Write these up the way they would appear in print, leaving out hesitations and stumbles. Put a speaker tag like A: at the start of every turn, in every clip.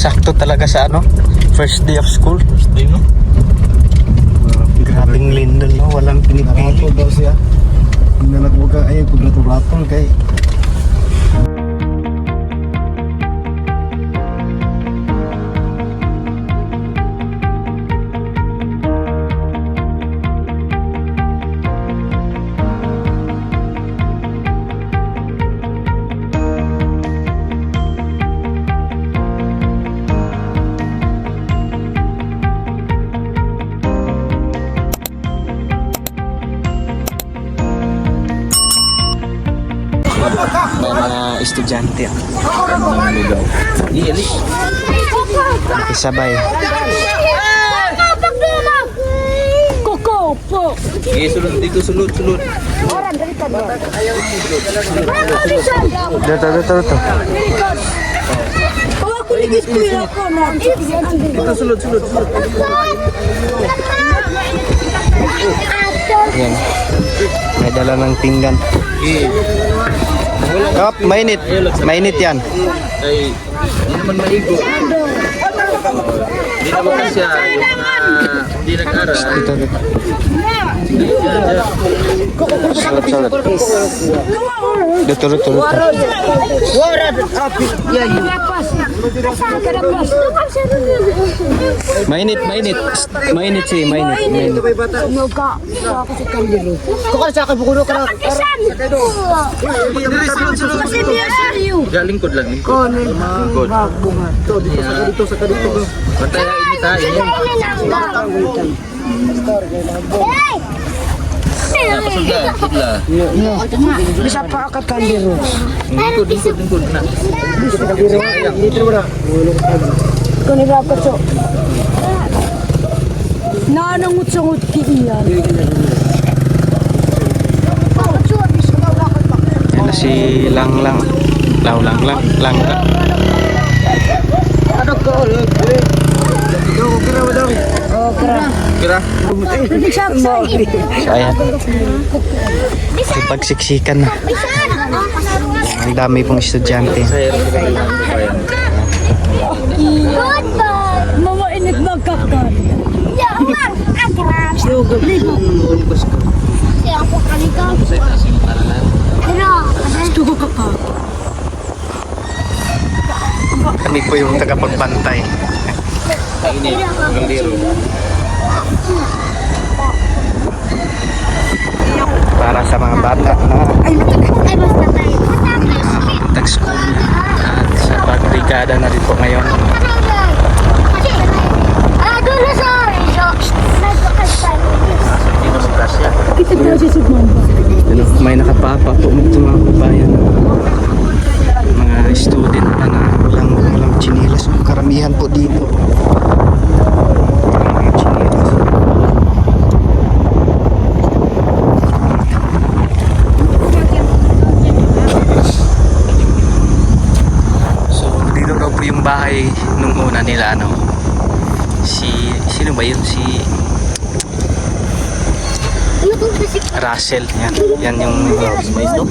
A: Sakto talaga sa ano, first day of school.
B: First day, no?
A: Grabing lindol, no? Walang pinipili.
C: Naratol daw siya. Hindi na nagbuka ay pagratol-ratol kay
A: May mga estudyante.
B: Iyali.
A: Nakisabay.
D: Koko po.
B: Okay, sulod dito, sulod.
A: Dito.
D: Kung ako ligis ko yun ako na.
B: Dito, sulod.
A: Yan. May dala ng pinggan. Oh, mainit. Mainit yan.
B: Ay, hindi naman maigo. Hindi naman kasi hindi nag-aral.
A: Dito. Sulat. Dito. Mainit. Mainit.
B: Ya, lingkod lang. Lingkod. Dito sa kadito. Bantay na init ha. Pasugla.
D: Bisa pa ka kandiro.
B: Lingkod na.
C: dito mo na.
D: Kung nilapot so. Nanangut-sangut ki iyan.
A: Yan na si Lang.
C: Ano ko? Kira mo daw.
B: Kira.
A: So ayan. Pagsiksikan na. Ang dami pong estudyante.
D: Mama init magkakan.
A: Kami po yung tagapagbantay. Para sa mga bata na tag-school at sa pagbrigada na rin po ngayon. May nakapapa po mga kabayan. Mga student pa na walang chinilas. Karamihan po dito. Walang chinilas. So dito daw po yung bahay nung una nila sino ba yun? Si Russell. Yan yung mais, no?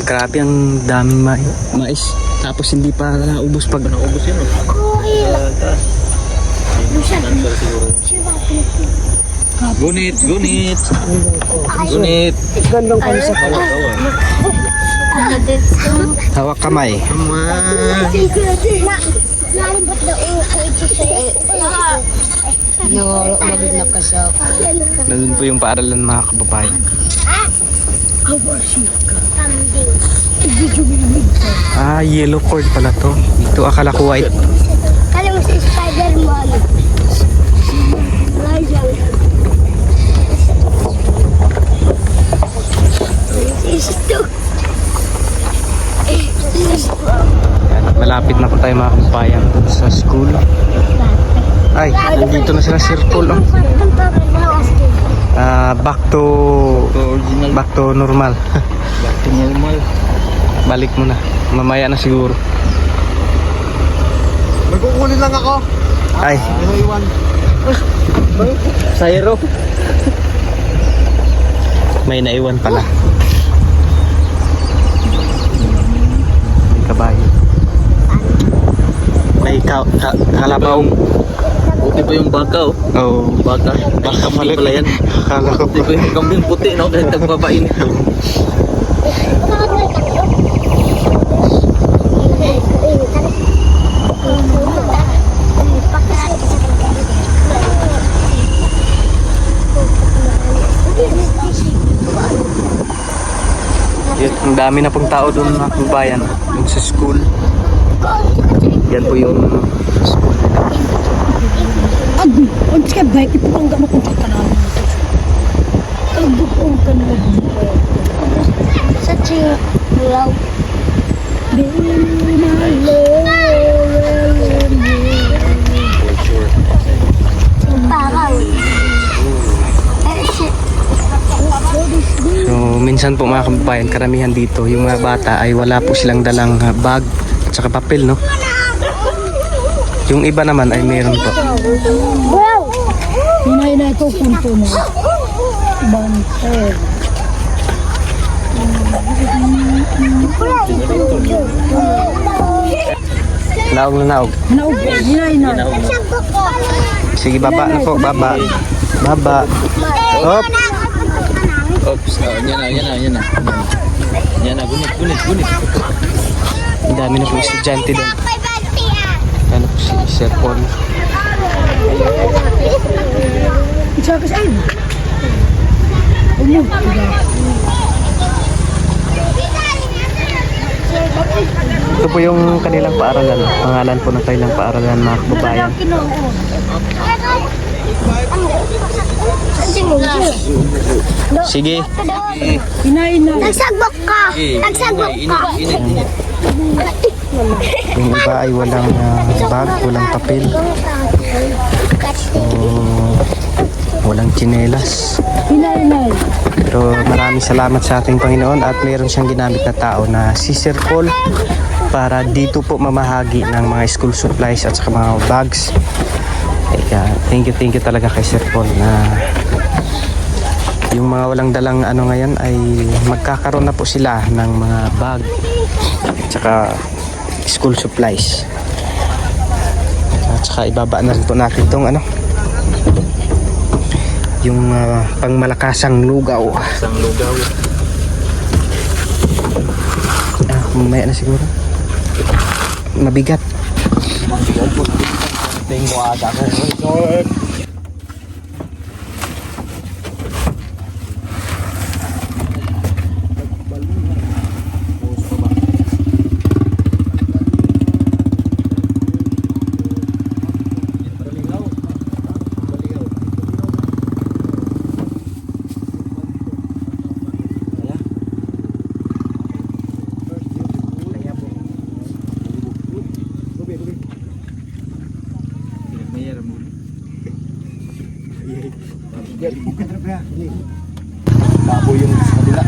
A: Grabe, ang daming mais. Tapos hindi pa naubos pag naubos yun.
B: Gunit.
C: Gandong kami sa kala.
A: Hawak kamay. Nandun po yung paaralan mga kababayan. Yellow cord pala to. Ito akala ko white.
E: Kala mo si Spider-Man.
A: Yan, malapit na po tayo mga kababayan sa school. Ay, nandito na sila circle. Back to normal. Balik mo na. Mamaya na siguro.
C: Magkukunin lang ako.
A: Ay,
C: Ano iwan?
A: Sayro. May naiwan pala. May kabayo. May kalabaw.
B: Puti pa yung baka oh.
A: Oh,
B: Baka.
A: baka
B: Kambing pala yan.
A: Kala ko
B: Puti pa yung kambing puti no. Kahit nagpapain.
A: Ang dami na pong tao doon mga kabayan. Yung sa school. Yan po yung school.
D: Agi, once ka bike, ipapangga mo kung kakalaman mo. Agbuong ka na.
E: Sa chiyo. Hello. Parang.
A: So, minsan po mga kabayan, karamihan dito, yung mga bata ay wala po silang dalang bag at saka papel, no? Yung iba naman ay meron po.
E: Wow.
D: Hinay na ito, punto mo. Bante.
A: Naog na naog.
D: Naug, hinay na.
A: Sige, baba na po, baba. Baba. Hop.
B: Oops. Yan na. Yan na. Gunit.
A: Ang dami na po estudyante doon. Ano po si Sir Paul.
D: Isakas ay. Umug.
A: Ito po yung kanilang paaralan. Pangalan po ng kanilang paaralan, mga kababayan. Sige.
D: Hinay na.
E: Nagsagbok ka. Nagsagbok ka.
B: Init.
A: Yung iba ay walang bag, walang papel. Walang tsinelas.
D: Hinay na.
A: Pero maraming salamat sa ating Panginoon at mayroon siyang ginamit na tao na si Sir Paul para dito po mamahagi ng mga school supplies at saka mga bags. Kaya thank you talaga kay Sir Paul na yung mga walang dalang ano ngayon ay magkakaroon na po sila ng mga bag at saka school supplies. At saka ibaba na rin po natin itong ano yung pangmalakasang lugaw.
B: Isang lugaw.
A: Mamaya na siguro. Mabigat.
B: Tengo ata ko.
C: Baboy yung sa kabila.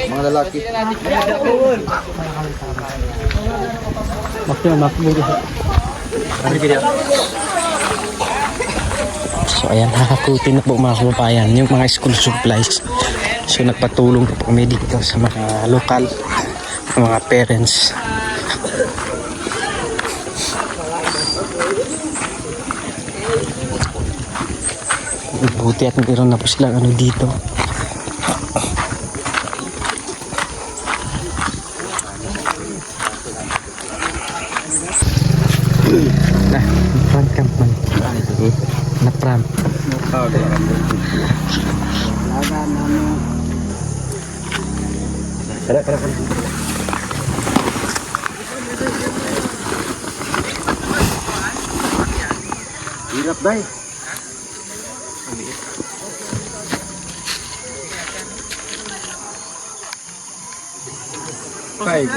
C: Mga lalaki.
A: So ayan, nakakuti na po mga kababayan yung mga school supplies. So nagpatulong po kami dito sa mga lokal, mga parents. Buti at meron na po silang ano dito. Na, prank camp man. Na prank.
C: Hirap dai. Five.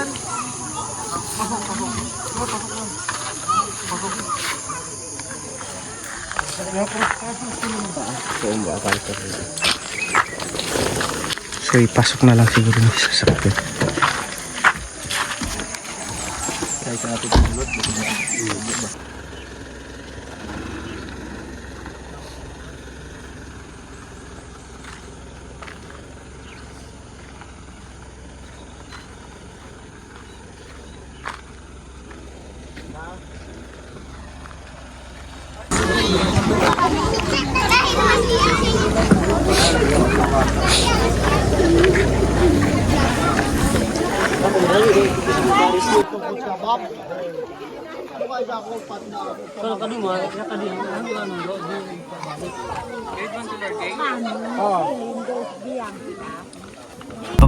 A: So ipasok na lang siguro yung sasakyan.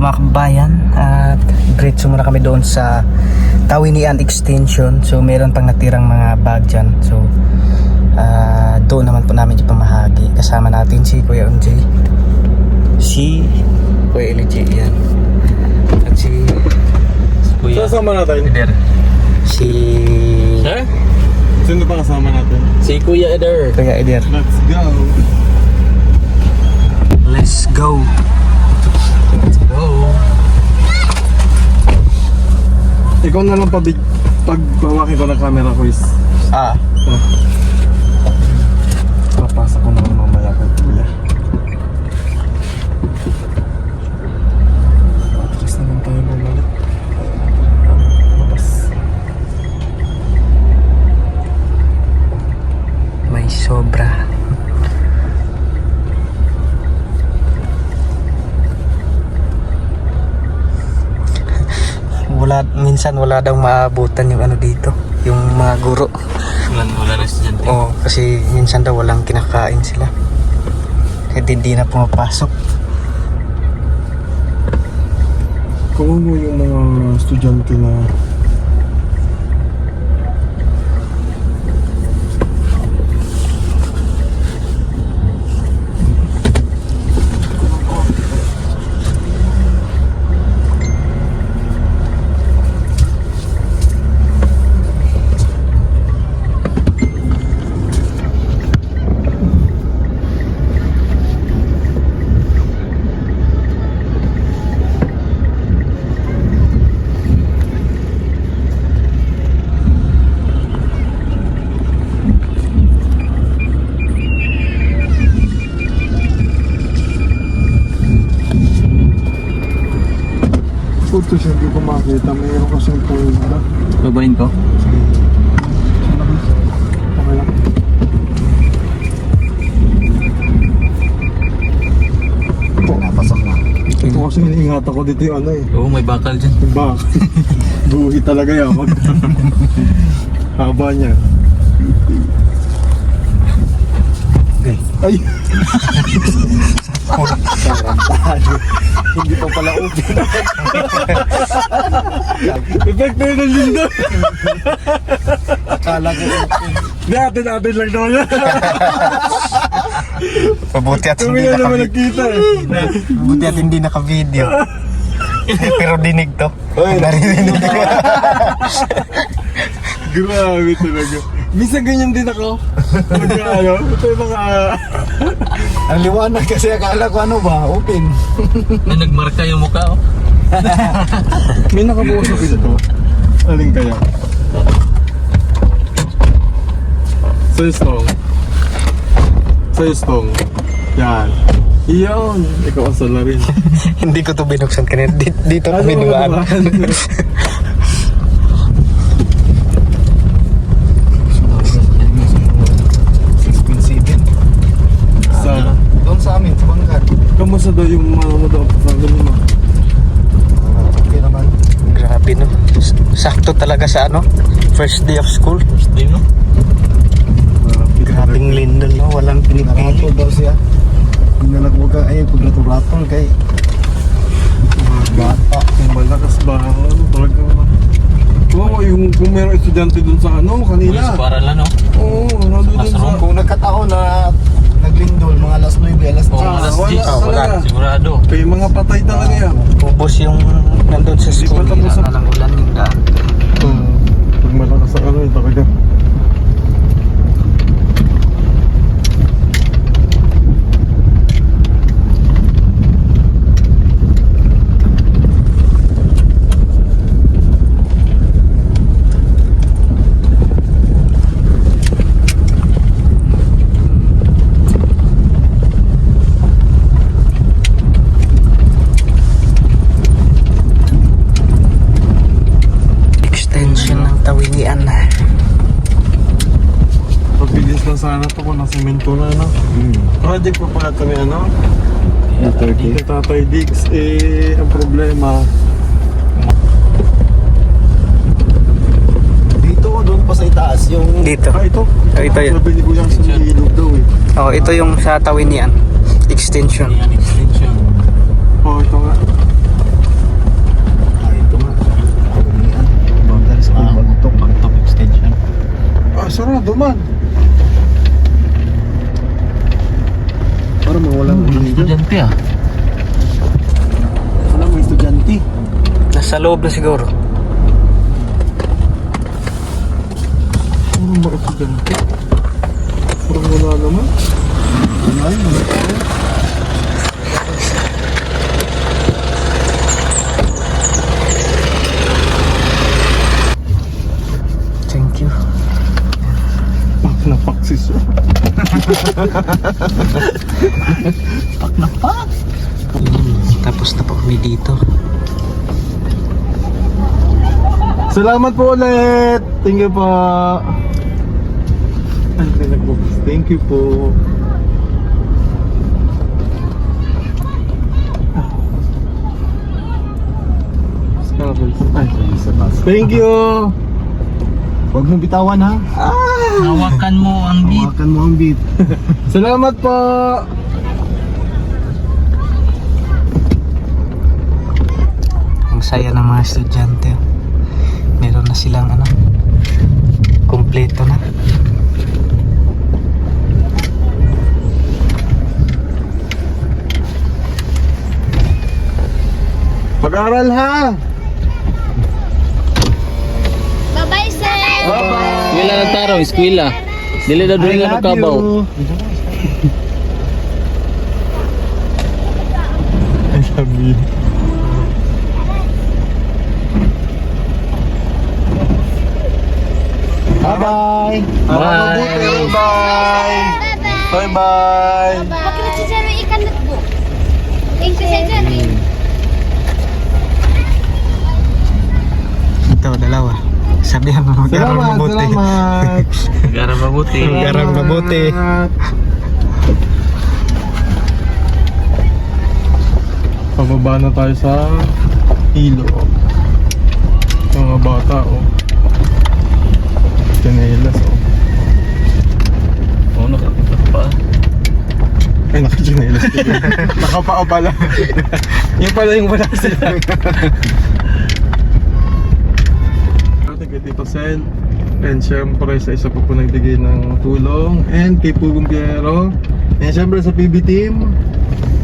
A: Mga kabayan, at diretso muna kami doon sa Tawinian Extension. So meron pang natirang mga bag dyan. So doon naman po namin ipamahagi. Kasama natin si Kuya Unjay, si Kuya LG yan, at si Kuya
C: Kasama natin.
A: Eder, si
B: Sir?
C: Sino pa kasama natin?
B: Si Kuya Eder.
A: Kuya Eder.
C: Let's go.
A: Let's go.
B: Oh.
C: Ikaw na lang pagbawakin ko ng camera ko is papasa ko naman mamaya kay Kuya. Atras naman tayo bumalik. Labas.
A: may sobra. Minsan wala daw maabutan yung ano dito, yung mga guro.
B: Wala na estudyante.
A: Oo, kasi minsan daw walang kinakain sila. Kaya hindi na pumapasok.
C: Kung ano yung mga estudyante na ito siya hindi ko makita. Mayroon kasing pulda.
B: Babayin ko?
C: Okay lang. Ito, napasok na. Ito kasi iniingatan ko dito yung ano eh.
B: Oo, may bakal dyan.
C: Yung baka. Buhi talaga yan. Haba niya.
A: Okay.
C: Ay! Tarantado. Hindi pa pala open. Epekto yun ng lindol. Akala ko open. Hindi, atin lang naman yan.
A: Mabuti at
C: Kami
A: hindi
C: na naman nagkita eh.
A: Mabuti at hindi naka-video. Pero dinig to. Narinig ko.
C: Grabe talaga. Minsan ganyan din ako. Ito yung mga... Ang liwanag kasi akala ko ano ba, open.
B: May nagmarka yung mukha, oh.
C: May nakabukas sa pinto. Aling kaya? Sa'yo stong. Yan. Iyon. Ikaw ang salarin.
A: Hindi ko to binuksan kanina. Dito na binugaan.
C: Doon sa amin, sa Bangkad. Kamusta daw yung mga mo daw sa amin mo? Okay naman.
A: Grabe no. Sakto talaga sa ano. First day of school.
B: First day, no?
A: Grabing lindol, no? Walang pinipili.
C: Naratol daw siya. Hindi na nagbuka ay pagratol-ratol kay mga bata.
F: Yung malakas ba? Ano talaga? Oo, yung kung mayroong estudyante dun sa ano, kanina.
B: Police paralan, no?
F: Oo, nandun dun sa...
B: Classroom.
C: Kung nagkataon na naglindol, mga alas 9, alas 10.
B: Oh, alas
F: wala
B: 10.
F: talaga.
B: Sigurado.
F: May mga patay talaga yan.
A: Ubos yung nandun sa
F: Hindi
A: school.
F: pa tapos ang-
A: Alang ulan yung daan.
F: Pag malakas ang ano, talaga.
A: Extension ng Tawinian.
F: Pagbilis na sana to kung nasemento na, no? Project pa pala kami, ano? Kay Tatay Diggs, ang problema,
C: Dito o doon pa sa itaas, yung
A: Dito.
F: ito.
A: Ito yun.
F: Sabi ni Kuya sa ilog daw eh.
A: Oh, ito yung sa Tawinian. Extension.
B: Yan, extension.
F: Oh, ito nga.
C: ito nga. Tawinian. Boundary school Bagtok.
B: Bagtok extension.
F: Sarado man.
C: Para mawalang
B: Walang estudyante, ah.
C: walang mga estudyante.
A: Nasa loob na siguro.
F: Puro mga estudyante. Puro wala naman.
C: Ano ay, mga tao.
A: Thank you.
F: Pak na pak si Sir.
A: Tapos na po kami dito.
F: Salamat po ulit. Thank you po. Ay, thank you po. Thank you.
C: Huwag mong bitawan ha.
B: Hawakan mo ang beat.
C: Hawakan mo ang beat.
F: Salamat po.
A: Ang saya ng mga estudyante. Meron na silang ano, kompleto na.
F: Pag-aral ha.
E: Bye-bye, sir.
B: Eskwela na taro, eskwela. Dili na doon nga kabaw.
F: I love you.
C: Bye-bye.
B: Bye.
F: Bye.
E: Bye-bye.
F: Bye-bye.
E: Bakit si Jerry ikan nagbo? Thank you, Sir Jerry.
A: Ito, dalawa. Sabihan mo mag-aral
F: Salamat,
A: mabuti.
F: salamat.
B: Gara mabuti.
A: Mag-aral mabuti.
F: Salamat. Pababa na tayo sa ilo. Yung mga bata, oh. Chinelas, oh.
B: Oh, nakakita pa.
F: Ay, naka-chinelas. Nakapaa pala. Yung pala yung wala sila. Kay Tito Sen, and syempre sa isa po nagbigay ng tulong, and kay Pugong Piero, and syempre sa PB team,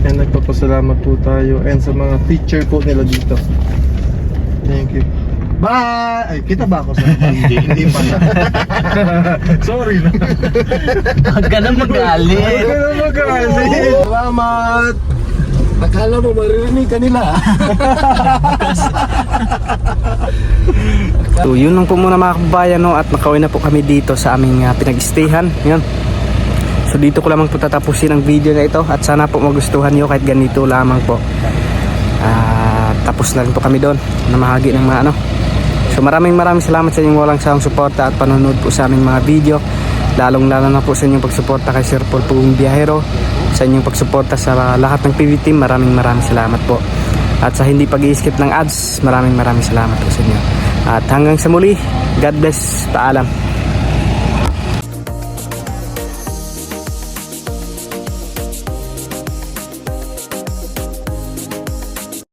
F: and nagpapasalamat po tayo, and sa mga teacher po nila dito. Thank you. Bye! Ay, kita ba ako sa hindi pa na. Sorry na.
B: Huwag ka na magalit.
F: Huwag ka na magalit. Salamat!
C: Akala mo maririnig ka nila.
A: So yun lang po muna mga kababayan, no? At nakauwi na po kami dito sa aming pinag-stayhan. Yun. So dito ko lamang po tatapusin ang video na ito. At sana po magustuhan nyo kahit ganito lamang po. Tapos na rin po kami doon na mahagi ng mga ano. So maraming salamat sa inyong walang sawang suporta at panonood po sa aming mga video. Lalong lalo na po sa inyong pagsuporta kay Sir Paul Pugong Biyahero, sa inyong pagsuporta sa lahat ng PB team. Maraming salamat po. At sa hindi pag-i-skip ng ads, maraming salamat po sa inyo. At hanggang sa muli, God bless, paalam.